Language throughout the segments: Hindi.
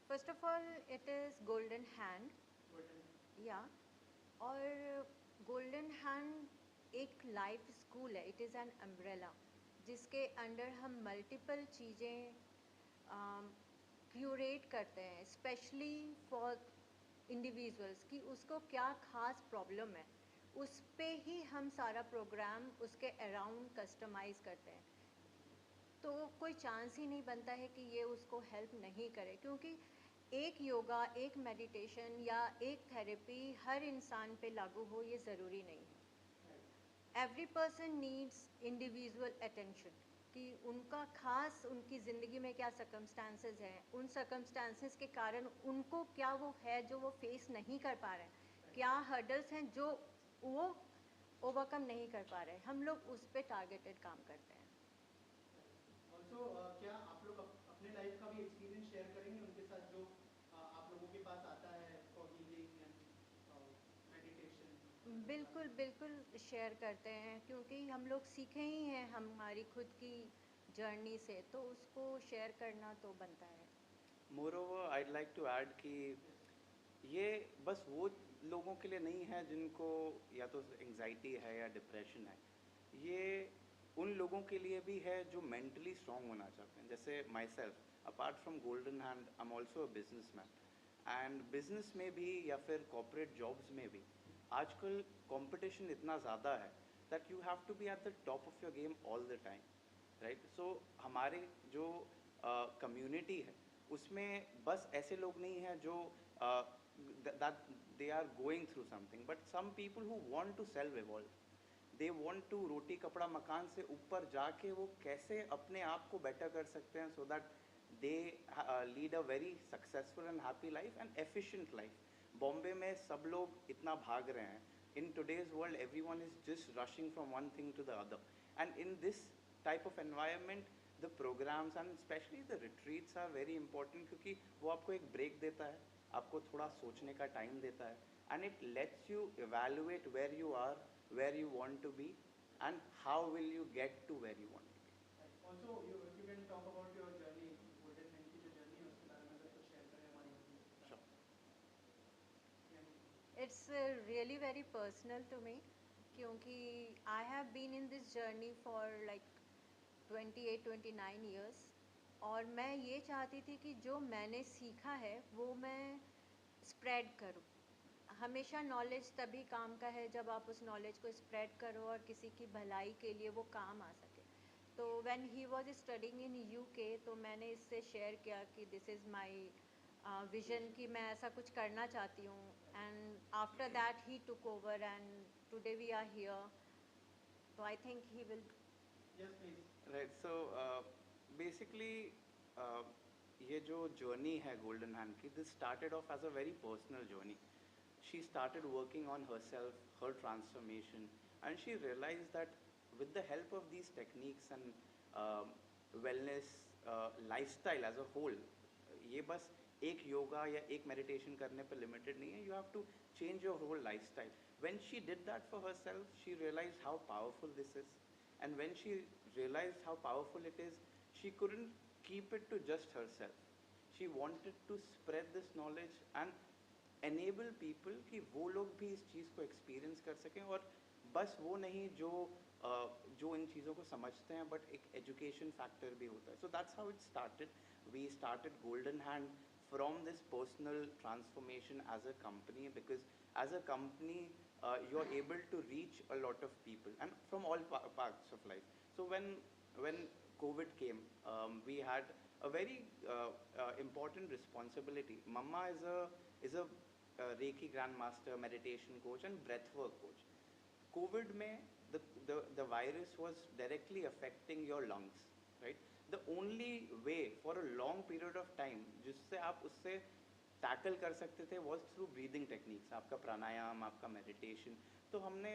First of all it is golden hand. Golden. या और गोल्डन हैंड एक लाइफ स्कूल है, इट इज़ एन अम्ब्रेला जिसके अंडर हम मल्टीपल चीज़ें क्यूरेट करते हैं, स्पेशली फॉर इंडिविजुअल्स कि उसको क्या ख़ास प्रॉब्लम है, उस पे ही हम सारा प्रोग्राम उसके अराउंड कस्टमाइज़ करते हैं। तो कोई चांस ही नहीं बनता है कि ये उसको हेल्प नहीं करे, क्योंकि एक योगा, एक मेडिटेशन या एक थेरेपी हर इंसान पे लागू हो ये ज़रूरी नहीं है। Every person needs individual attention कि उनका खास उनकी ज़िंदगी में क्या सर्कमस्टांसेस हैं, उन सर्कमस्टांसेस के कारण उनको क्या वो है जो वो फेस नहीं कर पा रहे हैं, क्या हर्डल्स हैं जो वो ओवरकम नहीं कर पा रहे हैं, हम लोग उस पर टारगेटेड काम करते हैं। ऑल्सो क्या आप लोग अपने लाइफ का भी एक्सपीरियंस शेयर करेंगे उनके साथ जो आप लोगों के पास आता है फॉर हीलिंग एंड मेडिटेशन? बिल्कुल बिल्कुल शेयर करते हैं, क्योंकि हम लोग सीखे ही हैं हमारी खुद की जर्नी से, तो उसको शेयर करना तो बनता है। Moreover I'd like to add कि ये बस वो लोगों के लिए नहीं है जिनको या तो एंजाइटी है या डिप्रेशन है, ये उन लोगों के लिए भी है जो मेंटली स्ट्रांग होना चाहते हैं। जैसे my self, apart from golden hand, I am also a business man, and business में भी या फिर कॉर्पोरेट जॉब्स में भी आजकल कंपटीशन इतना ज़्यादा है that you have to be at the top of your game all the time, right? So हमारे जो कम्युनिटी है उसमें बस ऐसे लोग नहीं हैं जो that they are going through something, but some people who want to self evolve, they want to रोटी कपड़ा मकान से ऊपर जाके वो कैसे अपने आप को बेटर कर सकते हैं, so that they lead a very successful and happy life and efficient life. Bombay में सब लोग इतना भाग रहे हैं, in today's world everyone is just rushing from one thing to the other, and in this type of environment the programs and especially the retreats are very important, क्योंकि वो आपको एक ब्रेक देता है, आपको थोड़ा सोचने का टाइम देता है, and it lets you evaluate where you are, where you want to be, and how will you get to where you want to be. Also if you can talk about your journey, golden hand की जो जर्नी है उसके बारे में अगर कुछ शेयर करें हमारे Sure. It's really very personal to me, क्योंकि I have been in this journey for like 28-29 years, और मैं ये चाहती थी कि जो मैंने सीखा है वो मैं स्प्रेड करूं। हमेशा नॉलेज तभी काम का है जब आप उस नॉलेज को स्प्रेड करो और किसी की भलाई के लिए वो काम आ सके। तो when he was studying in UK, तो मैंने इससे शेयर किया कि दिस इज़ माय विज़न कि मैं ऐसा कुछ करना चाहती हूँ, and after that he took over and today we are here. तो I think he will. Yes please. Right. So basically, ये जो journey है golden hand की, this started off as a very personal journey. She started working on herself, her transformation, and she realized that with the help of these techniques and wellness lifestyle as a whole, ये बस एक योगा या एक मेडिटेशन करने पर लिमिटेड नहीं है, you have to change your whole lifestyle. When she did that for herself, she realized how powerful this is, and when she realized how powerful it is, she couldn't keep it to just herself. She wanted to spread this knowledge and enable people कि वो लोग भी इस चीज़ को एक्सपीरियंस कर सकें, और बस वो नहीं जो जो इन चीज़ों को समझते हैं, बट एक एजुकेशन फैक्टर भी होता है. So that's how it started. We started Golden Hand from this personal transformation as a company, because as a company you're able to reach a lot of people and from all parts of life. So when COVID came, we had a very important responsibility. Mama is a Reiki grandmaster, meditation coach and breathwork coach. COVID में the virus was directly affecting your lungs, right? The only way for a long period of time जिससे आप उससे टैकल कर सकते थे was through breathing techniques, आपका प्राणायाम, आपका meditation. तो हमने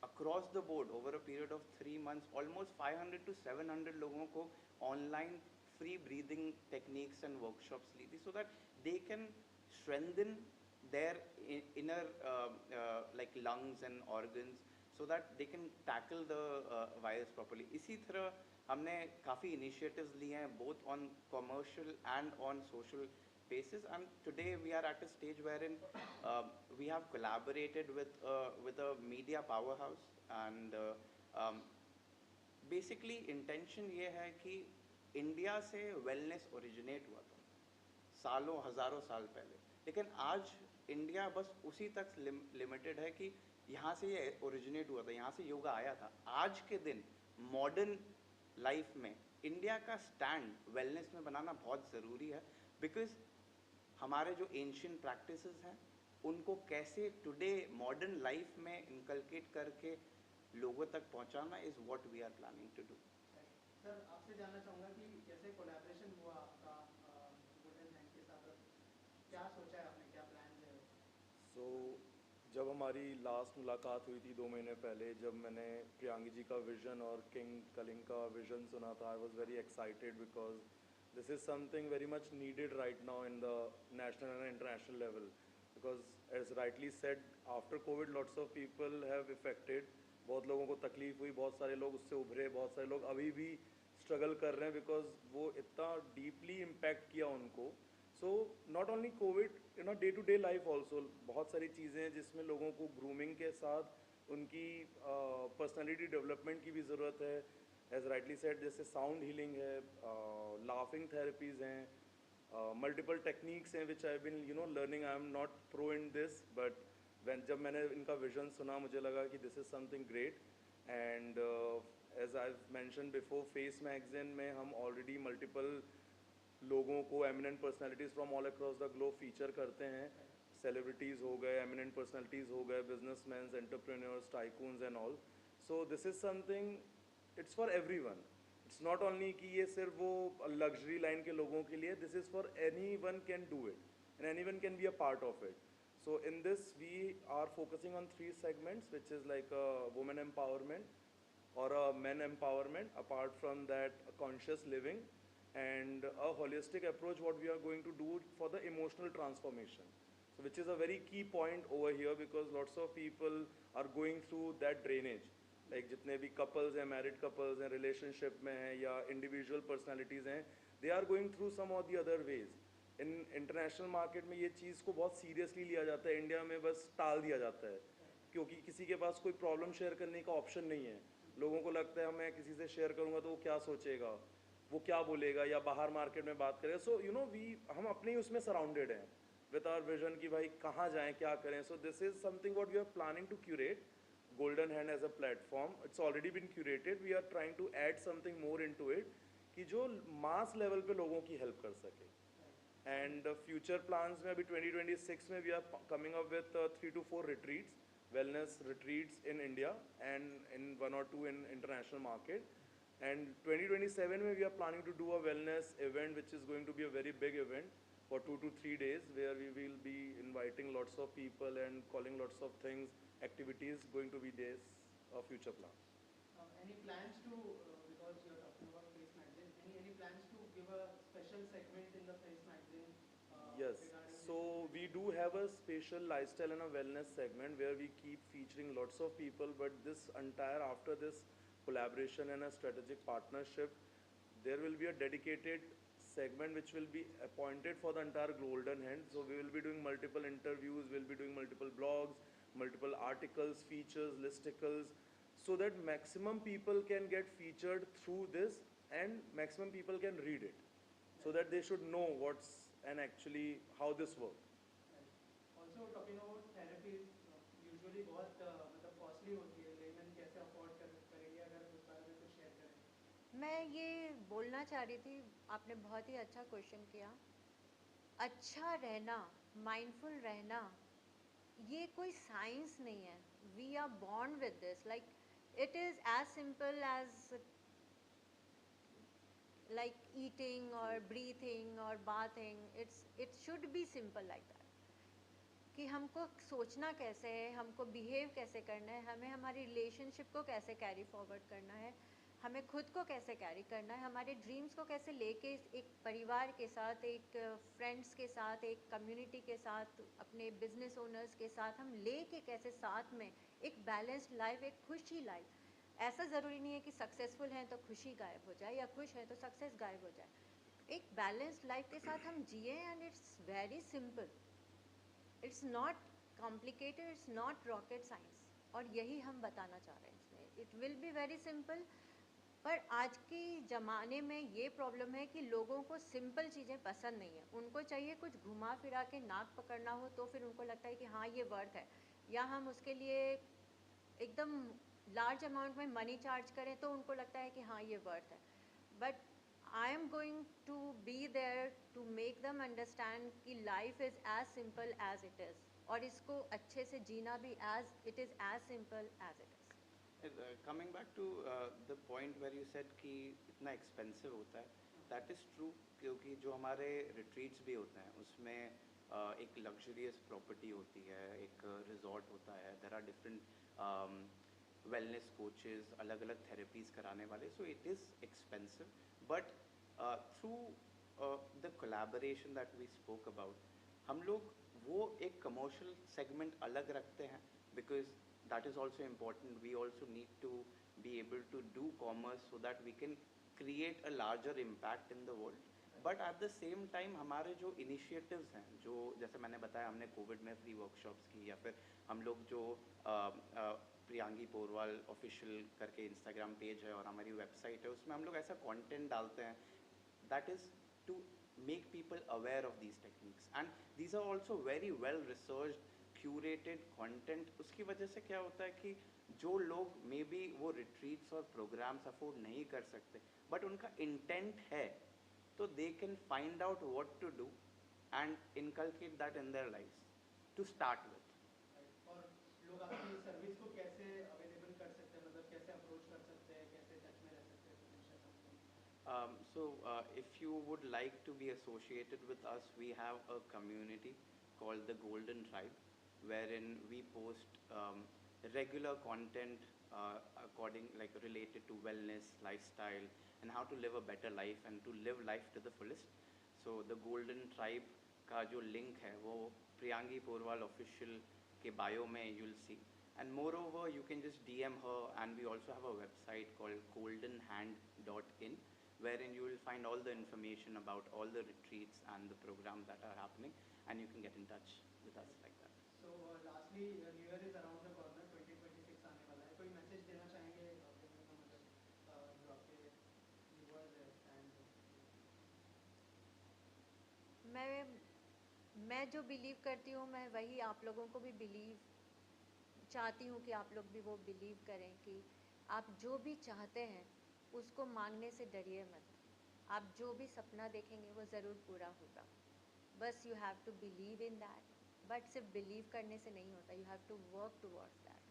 across the board over a period of 3 months almost 500 to 700 लोगों को online free breathing techniques and workshops ली थी, so that they can strengthen their inner like lungs and organs, so that they can tackle the virus properly. इसी तरह हमने काफ़ी initiatives लिए हैं both on commercial and on social spaces, and today we are at a stage wherein we have collaborated with a media powerhouse, and basically intention ये है कि इंडिया से वेलनेस ओरिजिनेट हुआ था सालों हज़ारों साल पहले, लेकिन आज इंडिया बस उसी तक लिमिटेड है कि यहाँ से ये ओरिजिनेट हुआ था, यहाँ से योगा आया था। आज के दिन मॉडर्न लाइफ में इंडिया का स्टैंड वेलनेस में बनाना बहुत ज़रूरी है, बिकॉज हमारे जो एंशियंट प्रैक्टिसेस हैं उनको कैसे टुडे मॉडर्न लाइफ में इनकलकेट करके लोगों तक पहुंचाना is what we are planning to do. Sir, आपसे जानना चाहूँगा कि कैसे कोलैबोरेशन हुआ आपका गोल्डन हैंड के साथ, क्या सोचा है आपने, क्या प्लान है? सो जब हमारी लास्ट मुलाकात हुई थी 2 महीने पहले, जब मैंने प्रियांगी जी का विज़न और किंग कलिंग का विज़न सुना था, I was very excited because this is something very much needed right now in the national and international level, because as rightly said after Covid lots of people have affected, बहुत लोगों को तकलीफ हुई, बहुत सारे लोग उससे उभरे, बहुत सारे लोग अभी भी स्ट्रगल कर रहे हैं बिकॉज वो इतना डीपली इम्पैक्ट किया उनको। So not only Covid, you know, day to day life also बहुत सारी चीज़ें हैं जिसमें लोगों को ग्रूमिंग के साथ उनकी पर्सनैलिटी डेवलपमेंट की भी ज़रूरत है। एज राइटली सेड, जैसे साउंड हीलिंग है, लाफिंग थेरेपीज़ हैं, मल्टीपल टेक्निक्स हैं which I been you know learning. I am not pro in this, but जब मैंने इनका विजन सुना मुझे लगा कि this is something great. And as I mention before, face magazine में हम ऑलरेडी मल्टीपल लोगों को, eminent personalities from all across the globe feature करते हैं। सेलिब्रिटीज़ हो गए, एमिनेंट पर्सनालिटीज़ हो गए, businessman, entrepreneurs, tycoons and all. So this is something, it's for every one. It's not only कि ये सिर्फ वो लग्जरी लाइन के लोगों के लिए, this is for any one can do it and any one can be a part of it. So in this we are focusing on 3 segments, which is like a woman empowerment or a men empowerment, apart from that a conscious living and a holistic approach what we are going to do for the emotional transformation. So which is a very key point over here because lots of people are going through that drainage. Like जितने भी couples हैं, married couples हैं, relationship में हैं या individual personalities हैं, they are going through some or the other ways. In international market में ये चीज़ को बहुत सीरियसली लिया जाता है, इंडिया में बस टाल दिया जाता है क्योंकि किसी के पास कोई प्रॉब्लम शेयर करने का ऑप्शन नहीं है। लोगों को लगता है मैं किसी से शेयर करूंगा तो वो क्या सोचेगा, वो क्या बोलेगा या बाहर मार्केट में बात करेगा। सो यू नो हम अपने ही उसमें सराउंडेड हैं विद आवर विजन कि भाई कहाँ जाएँ, क्या करें। So this is something what we are planning to curate Golden Hand as a platform. It's already been curated, we are trying to add something more into it कि जो मास लेवल पे लोगों की हेल्प कर सके। एंड फ्यूचर प्लान्स में अभी 2026 में we are coming up with 3 to 4 retreats, wellness retreats in India and in 1 or 2 in international market. And 2027 में we are planning to do a wellness event which is going to be a very big event for 2 to 3 days where we will be inviting lots of people and calling lots of things, activities going to be days of future plans. Any plans to, because you are talking about Face Magazine, any plans to give a special segment in the Face Magazine? Yes, so we do have a special lifestyle and a wellness segment where we keep featuring lots of people, but this entire, after this collaboration and a strategic partnership, there will be a dedicated segment which will be appointed for the entire Golden Hand. So we will be doing multiple interviews, we'll be doing multiple blogs, multiple articles, features, listicles, so that maximum people can get featured through this and maximum people can read it, so that they should know what's and actually how this works. Also talking about therapies, usually बहुत मतलब costly होती है, लेकिन कैसे afford करेंगे, अगर उस बारे में कुछ share करें। मैं ये बोलना चाह रही थी, आपने बहुत ही अच्छा क्वेश्चन किया। अच्छा रहना, माइंडफुल रहना, ये कोई साइंस नहीं है। We are born with this, like it is as simple as like eating or breathing or bathing. It should be simple like that कि हमको सोचना कैसे है, हमको बिहेव कैसे करना है, हमें हमारी रिलेशनशिप को कैसे कैरी फॉरवर्ड करना है, हमें खुद को कैसे कैरी करना है, हमारे ड्रीम्स को कैसे लेके एक परिवार के साथ, एक फ्रेंड्स के साथ, एक कम्युनिटी के साथ, अपने बिजनेस ओनर्स के साथ हम लेके कैसे साथ में एक बैलेंस्ड लाइफ, एक खुशी लाइफ। ऐसा ज़रूरी नहीं है कि सक्सेसफुल हैं तो खुशी गायब हो जाए या खुश हैं तो सक्सेस गायब हो जाए। एक बैलेंस्ड लाइफ के साथ हम जिए, and it's very simple, it's not complicated, it's not rocket science. और यही हम बताना चाह रहे हैं इसमें, it will be very simple. पर आज की ज़माने में ये प्रॉब्लम है कि लोगों को सिंपल चीज़ें पसंद नहीं है, उनको चाहिए कुछ घुमा फिरा के नाक पकड़ना हो तो फिर उनको लगता है कि हाँ ये वर्थ है, या हम उसके लिए एकदम लार्ज अमाउंट में मनी चार्ज करें तो उनको लगता है कि हाँ ये वर्थ है। But I am going to be there to make them understand कि life is as simple as it is, और इसको अच्छे से जीना भी as it is as simple as it is. Coming back to the point where you said कि इतना एक्सपेंसिव होता है, दैट इज़ ट्रू, क्योंकि जो हमारे रिट्रीट्स भी होते हैं उसमें एक लग्जरियस प्रॉपर्टी होती है, एक रिजॉर्ट होता है, there are different wellness coaches, अलग अलग थेरेपीज़ कराने वाले, so it is expensive. But through the collaboration that we spoke about, हम लोग वो एक कमर्शियल सेगमेंट अलग रखते हैं, because that is also important. We also need to be able to do commerce so that we can create a larger impact in the world. But at the same time हमारे जो initiatives हैं, जो जैसे मैंने बताया हमने कोविड में फ्री वर्कशॉप्स की, या फिर हम लोग जो प्रियांगी पोरवाल ऑफिशियल करके इंस्टाग्राम पेज है और हमारी वेबसाइट है, उसमें हम लोग ऐसा कंटेंट डालते हैं that is to make people aware of these techniques, and these are also very well researched curated content. उसकी वजह से क्या होता है कि जो लोग मे बी वो रिट्रीट्स और प्रोग्राम्स अफोर्ड नहीं कर सकते बट उनका इंटेंट है, तो they can find out what to do and inculcate that in their lives to start with. और लोग आपकी सर्विस को कैसे अवेलेबल कर सकते हैं, मतलब कैसे अप्रोच कर सकते हैं, कैसे टच में रह सकते हैं, तो share something. So if you would like to be associated with us, we have a community called the Golden Tribe, wherein we post regular content according, like, related to wellness, lifestyle, and how to live a better life and to live life to the fullest. So the Golden Tribe का जो link है वो प्रियांगी पोरवाल official के bio में you'll see. And moreover, you can just DM her, and we also have a website called goldenhand.in, wherein you will find all the information about all the retreats and the programs that are happening, and you can get in touch with us like that. So lastly, New Year is around the corner, 2026 आने वाला है, कोई मैसेज देना चाहेंगे अपने, मतलब जो आपके व्यूअर्स हैं फैंस हैं? मैं जो बिलीव करती हूँ मैं वही आप लोगों को भी बिलीव चाहती हूँ कि आप लोग भी वो बिलीव करें कि आप जो भी चाहते हैं उसको मांगने से डरिए मत। आप जो भी सपना देखेंगे वो ज़रूर पूरा होगा, बस you have to believe in that. But सिर्फ बिलीव करने से नहीं होता, you have to work towards that.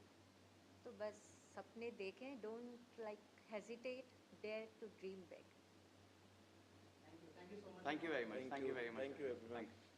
तो बस सपने देखें, don't like hesitate, dare to dream big. Thank you so much. Thank you very much. Thank you very much. Thank you everyone. Thank you.